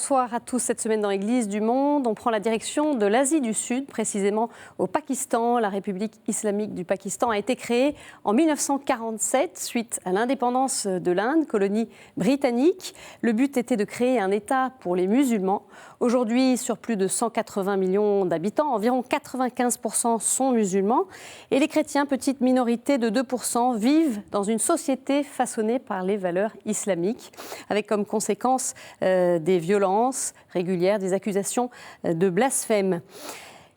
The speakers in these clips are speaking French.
Bonsoir à tous. Cette semaine dans l'Église du Monde, on prend la direction de l'Asie du Sud, précisément au Pakistan. La République islamique du Pakistan a été créée en 1947 suite à l'indépendance de l'Inde, colonie britannique. Le but était de créer un État pour les musulmans. Aujourd'hui, sur plus de 180 millions d'habitants, environ 95% sont musulmans. Et les chrétiens, petite minorité de 2%, vivent dans une société façonnée par les valeurs islamiques, avec comme conséquence des violences régulières, des accusations de blasphème.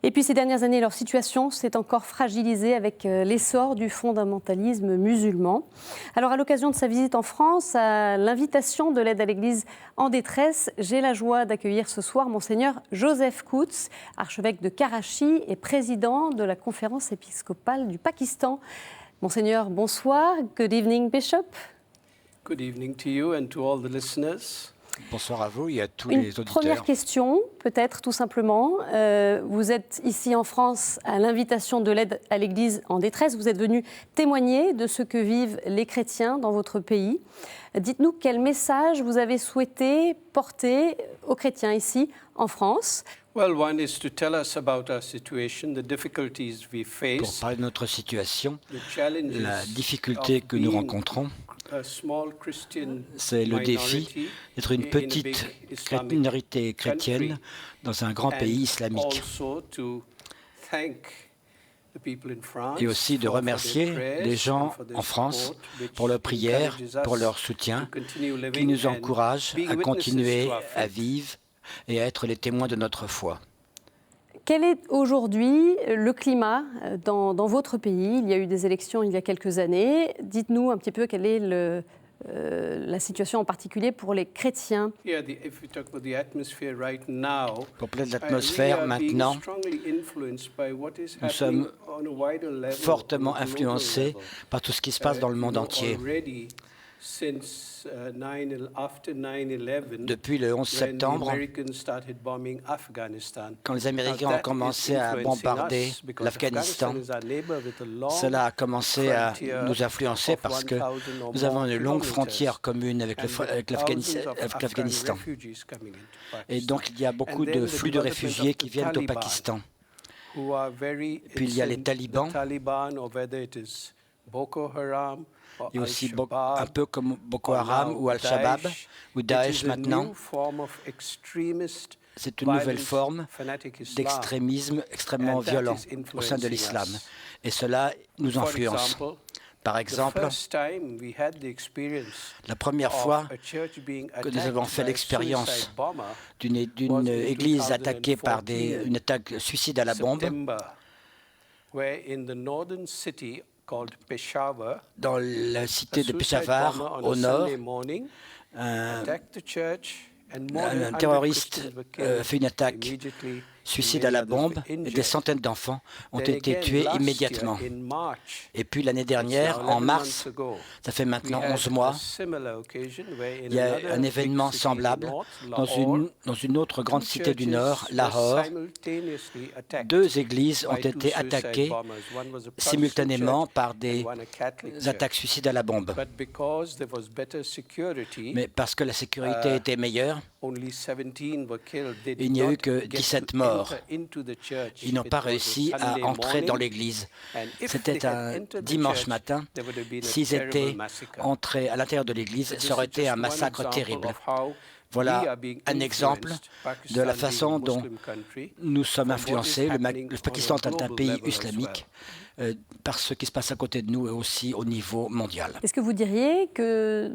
Et puis ces dernières années, leur situation s'est encore fragilisée avec l'essor du fondamentalisme musulman. Alors à l'occasion de sa visite en France, à l'invitation de l'aide à l'Église en détresse, j'ai la joie d'accueillir ce soir Monseigneur Joseph Coutts, archevêque de Karachi et président de la conférence épiscopale du Pakistan. Monseigneur, bonsoir. Good evening, Bishop. Good evening to you and to all the listeners. Bonsoir à vous et à tous les auditeurs. Première question, peut-être tout simplement. Vous êtes ici en France à l'invitation de l'aide à l'Église en détresse. Vous êtes venu témoigner de ce que vivent les chrétiens dans votre pays. Dites-nous quel message vous avez souhaité porter aux chrétiens ici en France. Well, one is to tell us about our situation, the difficulties we face. Pour parler de notre situation, The challenges la difficulté que nous rencontrons, a small Christian c'est le défi minority d'être une in a petite big Islamic minorité chrétienne country. dans un grand pays islamique. Also to thank the people in France Et aussi de for their remercier prayers les gens and for their en France support, which pour leur prière, encourages pour us leur soutien, to continue living qui nous and encouragent being à witnesses continuer to our à faith. vivre et à être les témoins de notre foi. Quel est aujourd'hui le climat dans votre pays? Il y a eu des élections il y a quelques années. Dites-nous un petit peu quelle est la situation en particulier pour les chrétiens. Pour parler de l'atmosphère maintenant, nous sommes fortement influencés par tout ce qui se passe dans le monde entier. Depuis le 11 septembre, quand les Américains ont commencé à bombarder l'Afghanistan, cela a commencé à nous influencer parce que nous avons une longue frontière commune avec l'Afghanistan. Et donc il y a beaucoup de flux de réfugiés qui viennent au Pakistan. Puis il y a les talibans. Il y a aussi un peu comme Boko Haram ou Al-Shabaab ou Daesh maintenant. C'est une nouvelle forme d'extrémisme extrêmement violent au sein de l'islam. Et cela nous influence. Par exemple, la première fois que nous avons fait l'expérience d'une église attaquée par une attaque suicide à la bombe, dans la cité de Peshawar, au nord, un terroriste fait une attaque suicide à la bombe et des centaines d'enfants ont été tués immédiatement. Et puis l'année dernière, en mars, ça fait maintenant 11 mois, il y a un événement semblable dans une autre grande cité du Nord, Lahore. Deux églises ont été attaquées simultanément par des attaques suicides à la bombe. Mais parce que la sécurité était meilleure, il n'y a eu que 17 morts. Ils n'ont pas réussi à entrer dans l'église. C'était un dimanche matin. S'ils étaient entrés à l'intérieur de l'église, ça aurait été un massacre terrible. Voilà un exemple de la façon dont nous sommes influencés. Le Pakistan est un pays islamique par ce qui se passe à côté de nous et aussi au niveau mondial. Est-ce que vous diriez que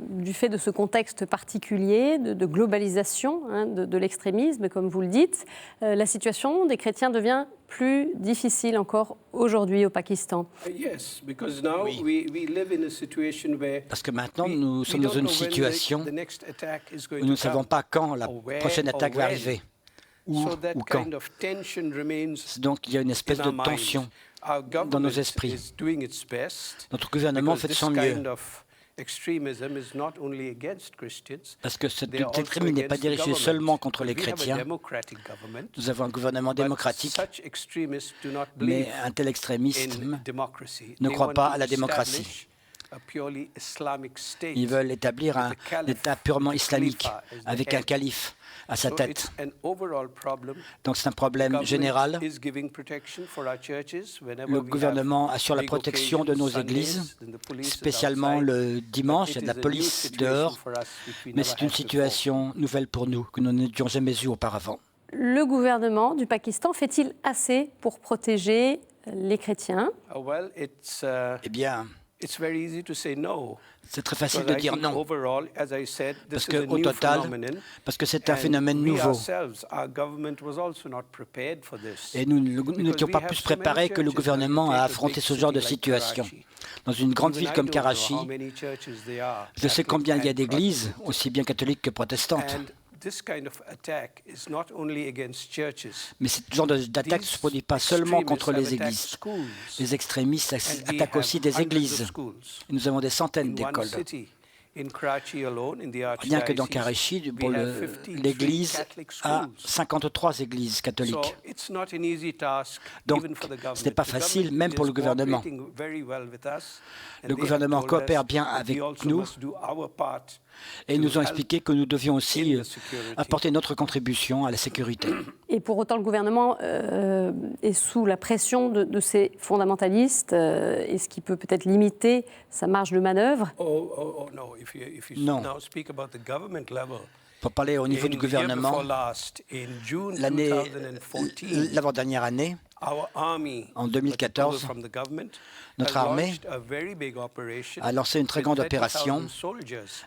du fait de ce contexte particulier, de globalisation de l'extrémisme, comme vous le dites, la situation des chrétiens devient plus difficile encore aujourd'hui au Pakistan? Oui. Parce que maintenant, nous sommes dans une situation où nous ne savons pas quand la prochaine attaque va arriver. Où ou quand. Donc il y a une espèce de tension dans nos esprits. Notre gouvernement fait de son mieux. Parce que cet extrémisme n'est pas dirigé seulement contre les chrétiens. Nous avons un gouvernement démocratique, mais un tel extrémisme ne croit pas à la démocratie. Ils veulent établir un État purement islamique, avec un calife à sa tête. Donc c'est un problème général. Le gouvernement assure la protection de nos églises, spécialement le dimanche, il y a de la police dehors, mais c'est une situation nouvelle pour nous, que nous n'avions jamais eue auparavant. Le gouvernement du Pakistan fait-il assez pour protéger les chrétiens? Eh bien, c'est très facile de dire non, parce qu'au total, parce que c'est un phénomène nouveau. Et nous n'étions pas plus préparés que le gouvernement à affronter ce genre de situation. Dans une grande ville comme Karachi, je sais combien il y a d'églises, aussi bien catholiques que protestantes. Mais ce genre d'attaque ne se produit pas seulement contre les églises. Les extrémistes attaquent aussi des églises. Et nous avons des centaines d'écoles. Rien que dans Karachi, l'Église a 53 églises catholiques. Donc, ce n'est pas facile, même pour le gouvernement. Le gouvernement coopère bien avec nous et ils nous ont expliqué que nous devions aussi apporter notre contribution à la sécurité. Et pour autant, le gouvernement est sous la pression de ces fondamentalistes, et ce qui peut peut-être limiter sa marge de manœuvre. Non. Pour parler au niveau du gouvernement, l'avant-dernière année, en 2014, notre armée a lancé une très grande opération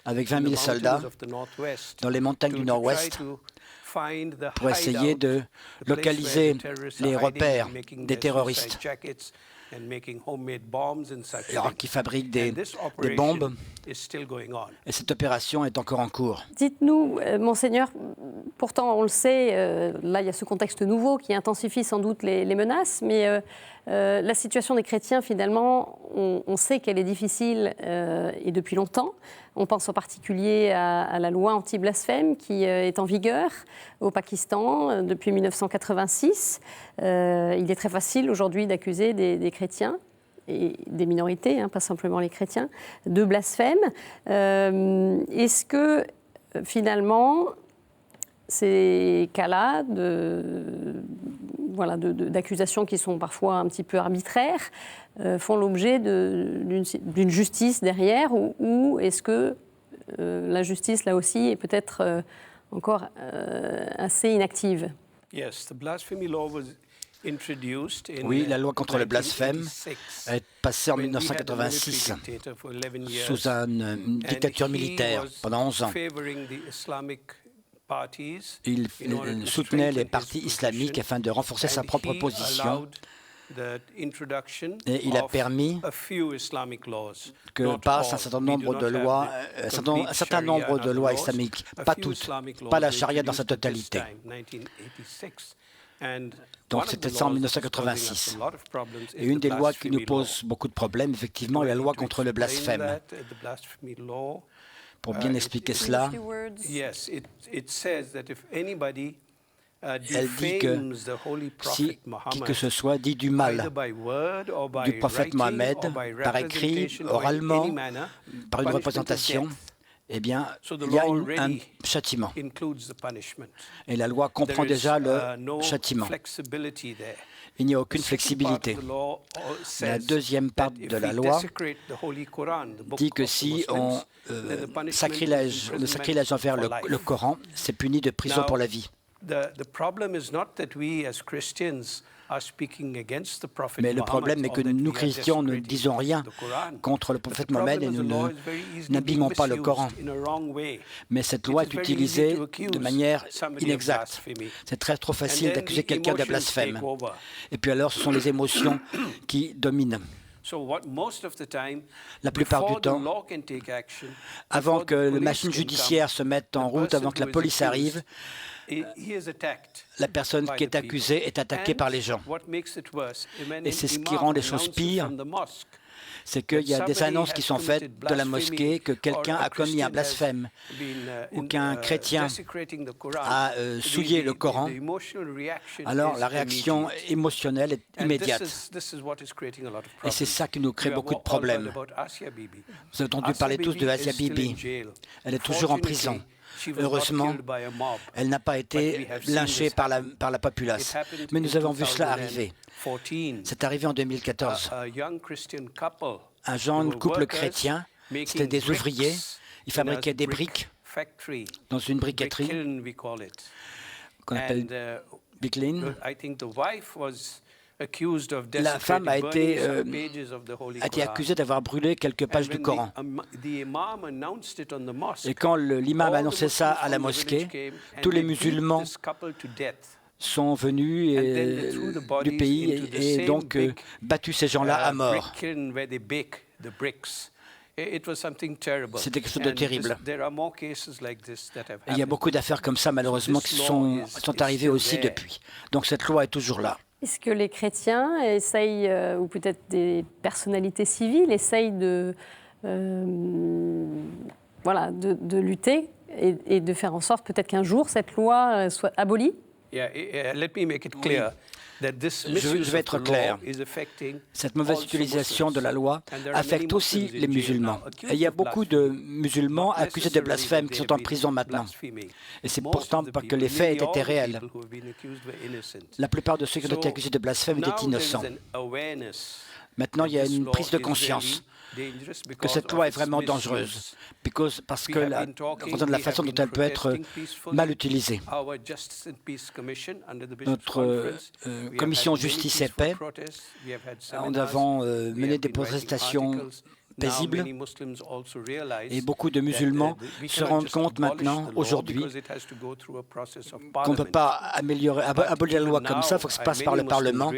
avec 20 000 soldats dans les montagnes du Nord-Ouest pour essayer de localiser les repères des terroristes alors qui fabriquent des bombes. Et cette opération est encore en cours. Dites-nous, Monseigneur, pourtant on le sait, là il y a ce contexte nouveau qui intensifie sans doute les menaces, mais la situation des chrétiens finalement, on sait qu'elle est difficile et depuis longtemps. On pense en particulier à la loi anti-blasphème qui est en vigueur au Pakistan depuis 1986. Il est très facile aujourd'hui d'accuser des chrétiens et des minorités, pas simplement les chrétiens, de blasphème. Est-ce que finalement ces cas-là d'accusations qui sont parfois un petit peu arbitraires font l'objet d'une justice derrière, ou est-ce que la justice, là aussi, est peut-être encore assez inactive? Oui, la loi contre le blasphème est passée en 1986 sous une dictature militaire pendant 11 ans. Il soutenait les partis islamiques afin de renforcer sa propre position et il a permis que passe un certain nombre de lois, islamiques, pas toutes, pas la charia dans sa totalité. Donc c'était ça en 1986. Et une des lois qui nous pose beaucoup de problèmes, effectivement, est la loi contre le blasphème. Pour bien expliquer cela, elle dit que si qui que ce soit dit du mal du prophète Mohammed, par écrit, oralement, par une représentation, eh bien, il y a un châtiment. Et la loi comprend déjà le châtiment. Il n'y a aucune flexibilité. La deuxième part de la loi dit que si on le sacrilège envers le Coran, c'est puni de prison pour la vie. Mais le problème est que nous, chrétiens, ne disons rien contre le prophète Mohammed et nous n'abîmons pas le Coran. Mais cette loi est utilisée de manière inexacte. C'est trop facile d'accuser quelqu'un de blasphème. Et puis alors, ce sont les émotions qui dominent. La plupart du temps, avant que la machine judiciaire se mette en route, avant que la police arrive, la personne qui est accusée est attaquée par les gens. Et c'est ce qui rend les choses pires. c'est qu'il y a des annonces qui sont faites de la mosquée que quelqu'un a commis un blasphème ou qu'un chrétien a souillé le Coran. Alors la réaction émotionnelle est immédiate. Et c'est ça qui nous crée beaucoup de problèmes. Vous avez entendu parler tous de Asia Bibi. Elle est toujours en prison. Heureusement, elle n'a pas été lynchée par la populace. Mais nous avons vu cela arriver. C'est arrivé en 2014. Un jeune couple chrétien, c'était des ouvriers, ils fabriquaient des briques dans une briqueterie qu'on appelle Bricklin. La femme a été accusée d'avoir brûlé quelques pages du Coran. Et quand l'imam a annoncé ça à la mosquée, tous les musulmans sont venus du pays et donc battu ces gens-là à mort. C'était quelque chose de terrible. Et il y a beaucoup d'affaires comme ça, malheureusement, qui sont arrivées aussi depuis. Donc cette loi est toujours là. Est-ce que les chrétiens essayent, ou peut-être des personnalités civiles, essayent de lutter et de faire en sorte peut-être qu'un jour cette loi soit abolie? Je vais être clair. Cette mauvaise utilisation de la loi affecte aussi les musulmans. Et il y a beaucoup de musulmans accusés de blasphème qui sont en prison maintenant. Et c'est pourtant parce que les faits étaient réels. La plupart de ceux qui ont été accusés de blasphème étaient innocents. Maintenant, il y a une prise de conscience que cette loi est vraiment dangereuse, parce que de la façon dont elle peut être mal utilisée. Notre commission Justice et Paix, nous avons mené des protestations paisibles et beaucoup de musulmans se rendent compte maintenant, aujourd'hui, qu'on ne peut pas abolir la loi comme ça, il faut que ça passe par le Parlement,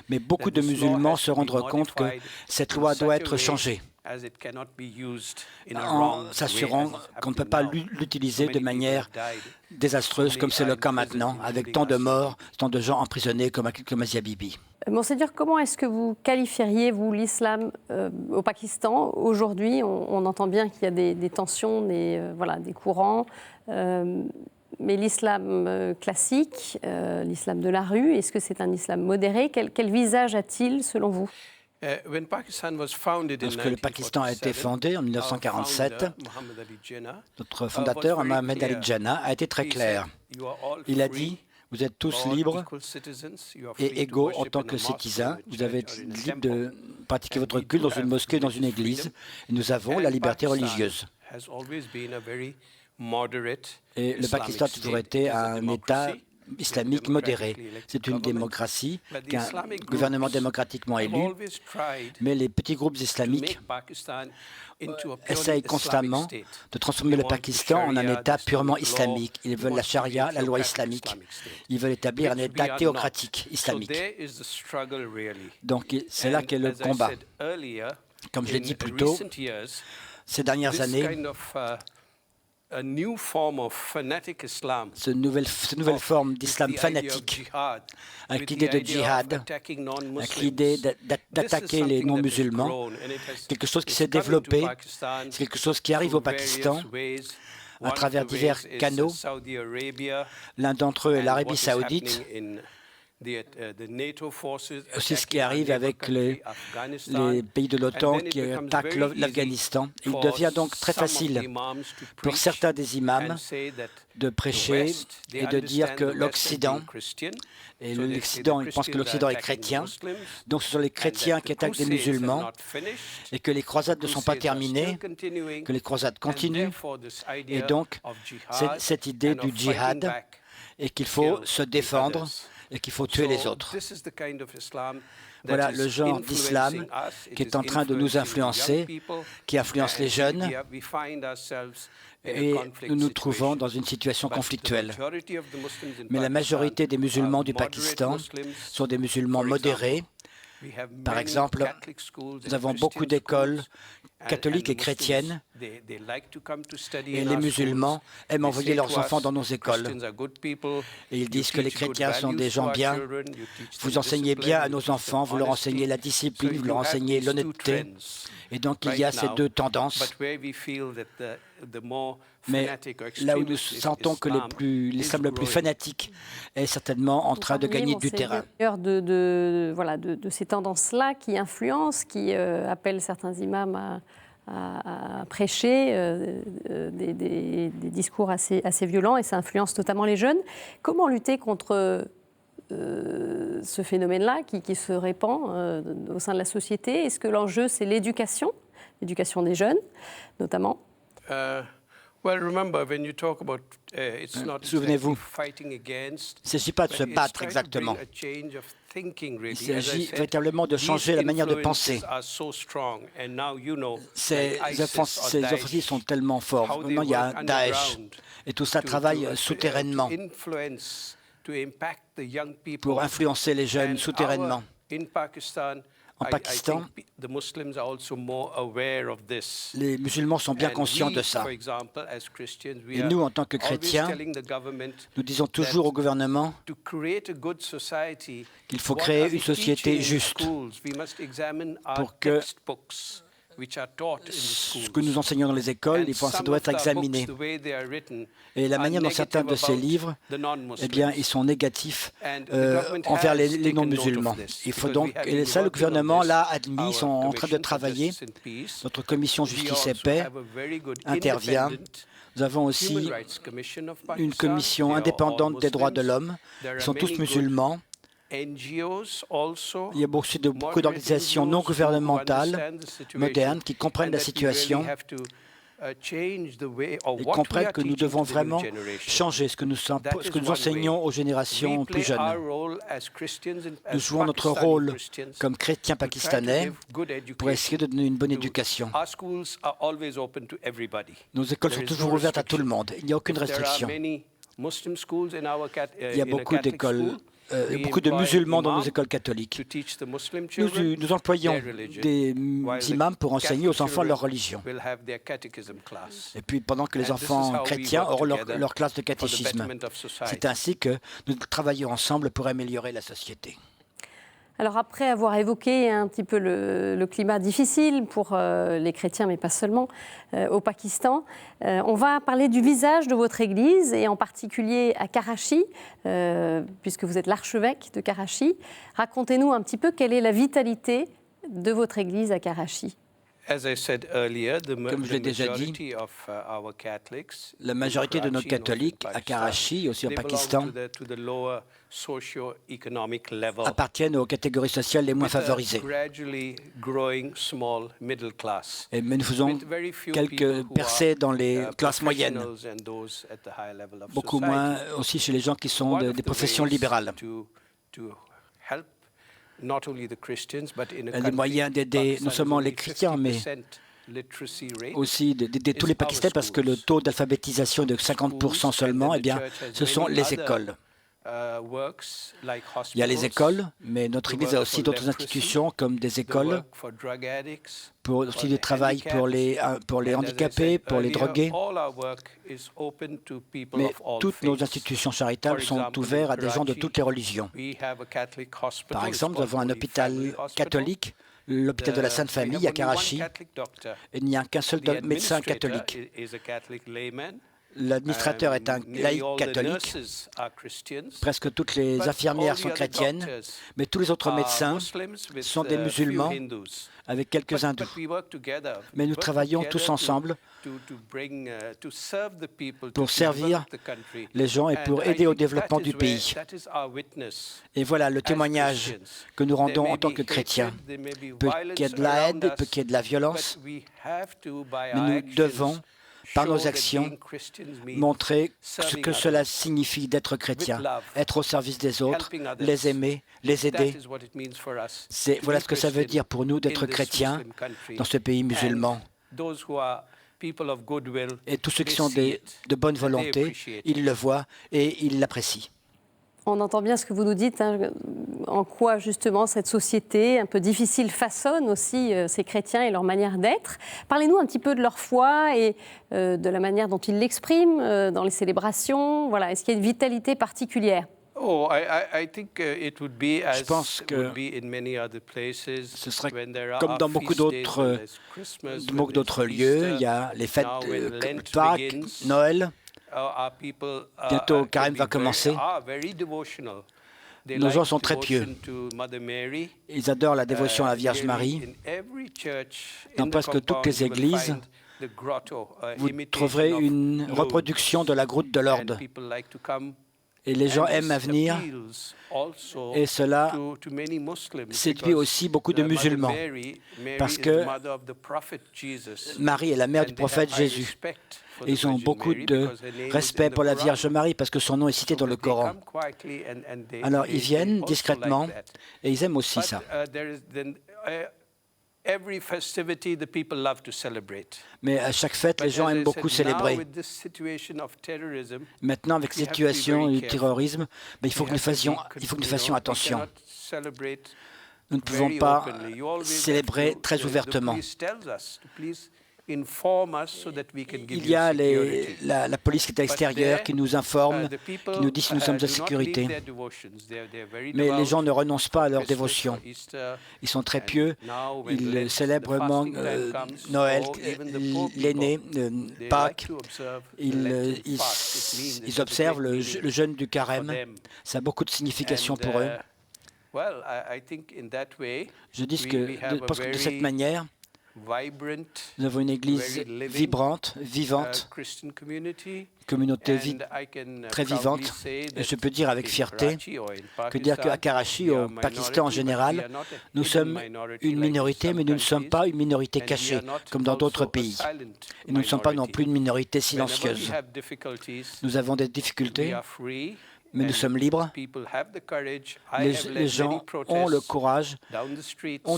mais beaucoup de musulmans se rendent compte que cette loi doit être changée en s'assurant qu'on ne peut pas l'utiliser de manière désastreuse comme c'est le cas maintenant, avec tant de morts, tant de gens emprisonnés comme Asia Bibi. Monseigneur, comment est-ce que vous qualifieriez, vous, l'islam au Pakistan? Aujourd'hui, on entend bien qu'il y a des tensions, des courants, mais l'islam classique, l'islam de la rue, est-ce que c'est un islam modéré? Quel visage a-t-il, selon vous? Lorsque le Pakistan a été fondé en 1947, notre fondateur, Mohammed Ali Jinnah, a été très clair. Il a dit: vous êtes tous libres et égaux en tant que citoyens. Vous avez libre de pratiquer votre culte dans une mosquée, dans une église. Et nous avons la liberté religieuse. Et le Pakistan a toujours été un État islamique modéré. C'est une démocratie, un gouvernement démocratiquement élu, mais les petits groupes islamiques essayent constamment de transformer le Pakistan en un État purement islamique. Ils veulent la charia, la loi islamique. Ils veulent établir un État théocratique islamique. Donc c'est là qu'est le combat. Comme je l'ai dit plus tôt, ces dernières années, cette nouvelle forme d'islam fanatique, avec l'idée de djihad, avec l'idée d'attaquer les non-musulmans, quelque chose qui s'est développé, c'est quelque chose qui arrive au Pakistan à travers divers canaux. L'un d'entre eux est l'Arabie saoudite. Aussi ce qui arrive avec les pays de l'OTAN qui attaquent l'Afghanistan. Il devient donc très facile pour certains des imams de prêcher et de dire que l'Occident, et l'Occident, ils pensent que l'Occident est chrétien, donc ce sont les chrétiens qui attaquent les musulmans, et que les croisades ne sont pas terminées, que les croisades continuent, et donc cette idée du djihad, et qu'il faut se défendre, et qu'il faut tuer les autres. Voilà le genre d'islam qui est en train de nous influencer, qui influence les jeunes, et nous nous trouvons dans une situation conflictuelle. Mais la majorité des musulmans du Pakistan sont des musulmans modérés, Par exemple, nous avons beaucoup d'écoles catholiques et chrétiennes, et les musulmans aiment envoyer leurs enfants dans nos écoles. Et ils disent que les chrétiens sont des gens bien. Vous enseignez bien à nos enfants, vous leur enseignez la discipline, vous leur enseignez l'honnêteté. Et donc, il y a ces deux tendances. Mais là où nous sentons que l'islam le plus fanatique est certainement en train de gagner du terrain. De ces tendances-là qui influencent, qui appellent certains imams à prêcher des discours assez violents, et ça influence notamment les jeunes. Comment lutter contre ce phénomène-là qui se répand au sein de la société? Est-ce que l'enjeu, c'est l'éducation des jeunes, notamment? Souvenez-vous, il ne s'agit pas de se battre exactement. Il s'agit véritablement de changer la manière de penser. Ces offensives sont tellement fortes. Maintenant, il y a un Daesh, et tout ça travaille souterrainement pour influencer les jeunes souterrainement. En Pakistan, les musulmans sont bien conscients de ça. Et nous, en tant que chrétiens, nous disons toujours au gouvernement qu'il faut créer une société juste pour que ce que nous enseignons dans les écoles, ça doit être examiné. Et la manière dont certains de ces livres, eh bien, ils sont négatifs envers les non-musulmans. Il faut donc, et ça, le gouvernement l'a admis, ils sont en train de travailler. Notre commission Justice et Paix intervient. Nous avons aussi une commission indépendante des droits de l'homme. Ils sont tous musulmans. Il y a beaucoup d'organisations non gouvernementales, modernes, qui comprennent la situation et comprennent que nous devons vraiment changer ce que nous enseignons aux générations plus jeunes. Nous jouons notre rôle comme chrétiens pakistanais pour essayer de donner une bonne éducation. Nos écoles sont toujours ouvertes à tout le monde. Il n'y a aucune restriction. Il y a beaucoup d'écoles. Beaucoup de musulmans dans nos écoles catholiques. Nous employons des imams pour enseigner aux enfants leur religion. Et puis pendant que les enfants chrétiens auront leur classe de catéchisme. C'est ainsi que nous travaillons ensemble pour améliorer la société. Alors après avoir évoqué un petit peu le climat difficile pour les chrétiens, mais pas seulement, au Pakistan, on va parler du visage de votre Église, et en particulier à Karachi, puisque vous êtes l'archevêque de Karachi. Racontez-nous un petit peu quelle est la vitalité de votre Église à Karachi. Comme je l'ai déjà dit, la majorité de nos catholiques à Karachi, aussi au Pakistan, appartiennent aux catégories sociales les moins favorisées. Mais nous faisons quelques percées dans les classes moyennes, beaucoup moins aussi chez les gens qui sont des professions libérales. Les moyens d'aider non seulement les chrétiens, mais aussi d'aider tous les Pakistanais, parce que le taux d'alphabétisation est de 50% seulement, eh bien, ce sont les écoles. Il y a les écoles, mais notre Église a aussi d'autres institutions comme des écoles pour aussi du travail pour les handicapés, pour les drogués. Mais toutes nos institutions charitables sont ouvertes à des gens de toutes les religions. Par exemple, nous avons un hôpital catholique, l'hôpital de la Sainte Famille à Karachi. Il n'y a qu'un seul médecin catholique. L'administrateur est un laïc catholique. Presque toutes les infirmières sont chrétiennes, mais tous les autres médecins sont des musulmans, avec quelques hindous. Mais nous travaillons tous ensemble pour servir les gens et pour aider au développement du pays. Et voilà le témoignage que nous rendons en tant que chrétiens. Peut qu'il y ait de la haine, peut qu'il y ait de la violence, mais nous devons, par nos actions, montrer ce que cela signifie d'être chrétien, être au service des autres, les aimer, les aider. Voilà ce que ça veut dire pour nous d'être chrétiens dans ce pays musulman. Et tous ceux qui sont de bonne volonté, ils le voient et ils l'apprécient. On entend bien ce que vous nous dites, hein, en quoi justement cette société un peu difficile façonne aussi ces chrétiens et leur manière d'être. Parlez-nous un petit peu de leur foi et de la manière dont ils l'expriment dans les célébrations. Voilà. Est-ce qu'il y a une vitalité particulière? Je pense que ce serait comme dans beaucoup d'autres lieux. Il y a les fêtes de Pâques, Noël. Bientôt, Carême va commencer. Nos gens sont très pieux. Ils adorent la dévotion à la Vierge Marie. Dans presque toutes les églises, vous trouverez une reproduction de la grotte de Lourdes. Et les gens aiment venir, et cela séduit aussi beaucoup de musulmans, parce que Marie est la mère du prophète Jésus. Et ils ont beaucoup de respect pour la Vierge Marie, parce que son nom est cité dans le Coran. Alors ils viennent discrètement, et ils aiment aussi ça. Mais à chaque fête, les gens aiment beaucoup célébrer. Maintenant, avec la situation du terrorisme, il faut que nous fassions attention. Nous ne pouvons pas célébrer très ouvertement. Il y a la police qui est à l'extérieur, qui nous informe, qui nous dit si nous sommes en sécurité. Mais les gens ne renoncent pas à leur dévotion. Ils sont très pieux, ils célèbrent Noël, l'aîné, Pâques. Ils observent le jeûne du Carême. Ça a beaucoup de signification pour eux. Je dis parce que de cette manière, nous avons une église vibrante, vivante, communauté très vivante. Et je peux dire avec fierté qu'à Karachi, au Pakistan en général, nous sommes une minorité, mais nous ne sommes pas une minorité cachée, comme dans d'autres pays. Et nous ne sommes pas non plus une minorité silencieuse. Nous avons des difficultés, mais nous sommes libres. Les gens ont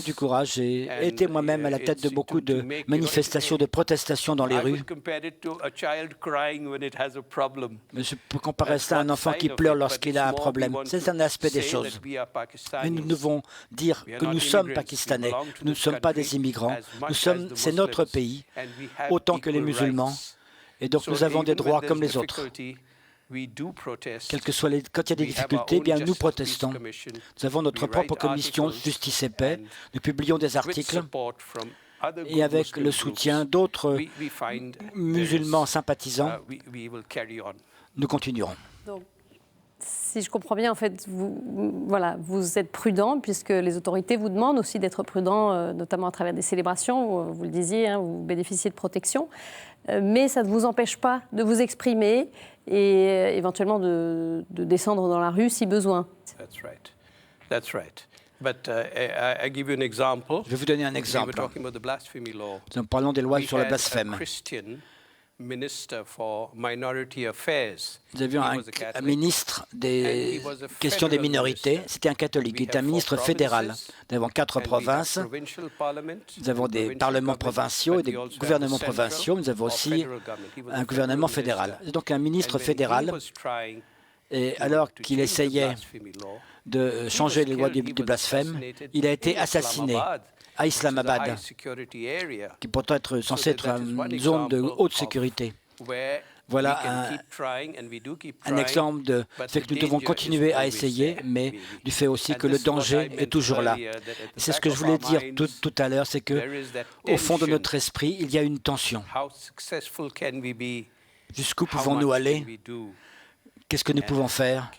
du courage. J'ai été moi-même à la tête de beaucoup de manifestations, de protestations dans les rues. Mais je peux comparer ça à un enfant qui pleure lorsqu'il a un problème. C'est un aspect des choses. Mais nous devons dire que nous sommes pakistanais. Nous ne sommes pas des immigrants. C'est notre pays, autant que les musulmans. Et donc nous avons des droits comme les autres. Quelles que soient quand il y a des difficultés, nous protestons. Nous avons notre propre commission Justice et Paix. Nous publions des articles et avec le soutien d'autres musulmans sympathisants, nous continuerons. Donc, si je comprends bien, en fait, vous êtes prudent puisque les autorités vous demandent aussi d'être prudent, notamment à travers des célébrations. Vous le disiez, vous bénéficiez de protection. Mais ça ne vous empêche pas de vous exprimer et éventuellement de descendre dans la rue si besoin. That's right. But I give you an example. Je vais vous donner un exemple. Nous parlons des lois sur le blasphème. Nous avions un ministre des questions des minorités, c'était un catholique, il était un ministre fédéral. Nous avons 4 provinces, nous avons des parlements provinciaux et des gouvernements provinciaux, nous avons aussi un gouvernement fédéral. Donc un ministre fédéral, et alors qu'il essayait de changer les lois du blasphème, il a été assassiné à Islamabad, qui pourtant être censé être une zone de haute sécurité. Voilà un exemple de fait que nous devons continuer à essayer, mais du fait aussi que le danger est toujours là. C'est ce que je voulais dire tout à l'heure, c'est qu'au fond de notre esprit, il y a une tension. Jusqu'où pouvons-nous aller? Qu'est-ce que nous pouvons faire?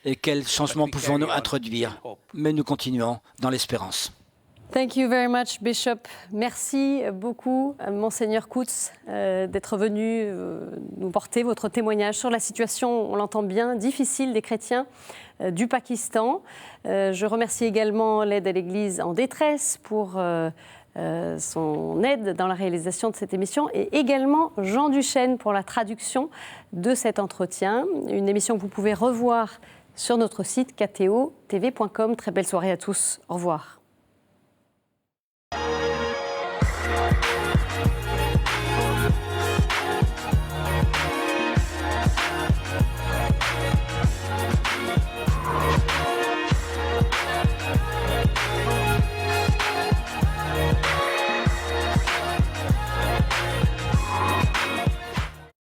Et quels changements pouvons-nous introduire? Mais nous continuons dans l'espérance. Thank you very much, Bishop. Merci beaucoup, Monseigneur Coutts, d'être venu nous porter votre témoignage sur la situation, on l'entend bien, difficile des chrétiens du Pakistan. Je remercie également l'aide à l'Église en détresse pour son aide dans la réalisation de cette émission et également Jean Duchesne pour la traduction de cet entretien. Une émission que vous pouvez revoir sur notre site kto-tv.com. Très belle soirée à tous. Au revoir.